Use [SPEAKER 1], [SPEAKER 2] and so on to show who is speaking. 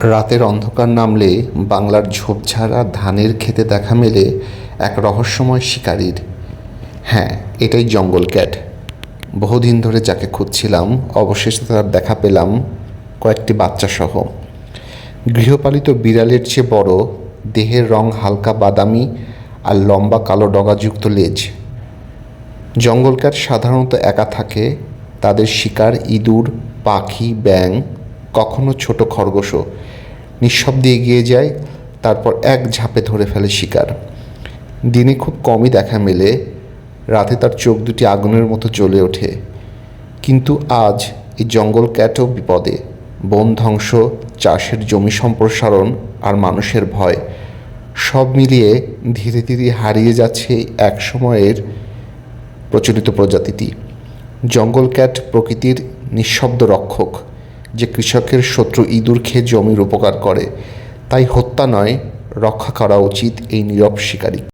[SPEAKER 1] রাতের অন্ধকার নামলে বাংলার ঝোপঝাড়া ধানের ক্ষেতে দেখা মেলে এক রহস্যময় শিকারীর। হ্যাঁ, এটাই জঙ্গল ক্যাট। বহুদিন ধরে যাকে খুঁজছিলাম, অবশেষে তার দেখা পেলাম, কয়েকটি বাচ্চাসহ। গৃহপালিত বিড়ালের চেয়ে বড়, দেহের রং হালকা বাদামি আর লম্বা কালো ডগাযুক্ত লেজ। জঙ্গল ক্যাট সাধারণত একা থাকে। তাদের শিকার ইঁদুর, পাখি, ব্যাঙ, কখনো ছোট খরগোশও। নিঃশব্দে এগিয়ে যায়, তারপর এক ঝাঁপে ধরে ফেলে শিকার। দিনে খুব কমই দেখা মেলে, রাতে তার চোখ দুটি আগুনের মতো জ্বলে ওঠে। কিন্তু আজ এই জঙ্গল ক্যাটও বিপদে। বন ধ্বংস, চাষের জমি সম্প্রসারণ আর মানুষের ভয়, সব মিলিয়ে ধীরে ধীরে হারিয়ে যাচ্ছে এক সময়ের প্রচলিত প্রজাতিটি। জঙ্গল ক্যাট প্রকৃতির নিঃশব্দ রক্ষক, যে কৃষকের শত্রু ইঁদুর খেয়ে জমির উপকার করে। তাই হত্যা নয়, রক্ষা করা উচিত এই নীরব শিকারী।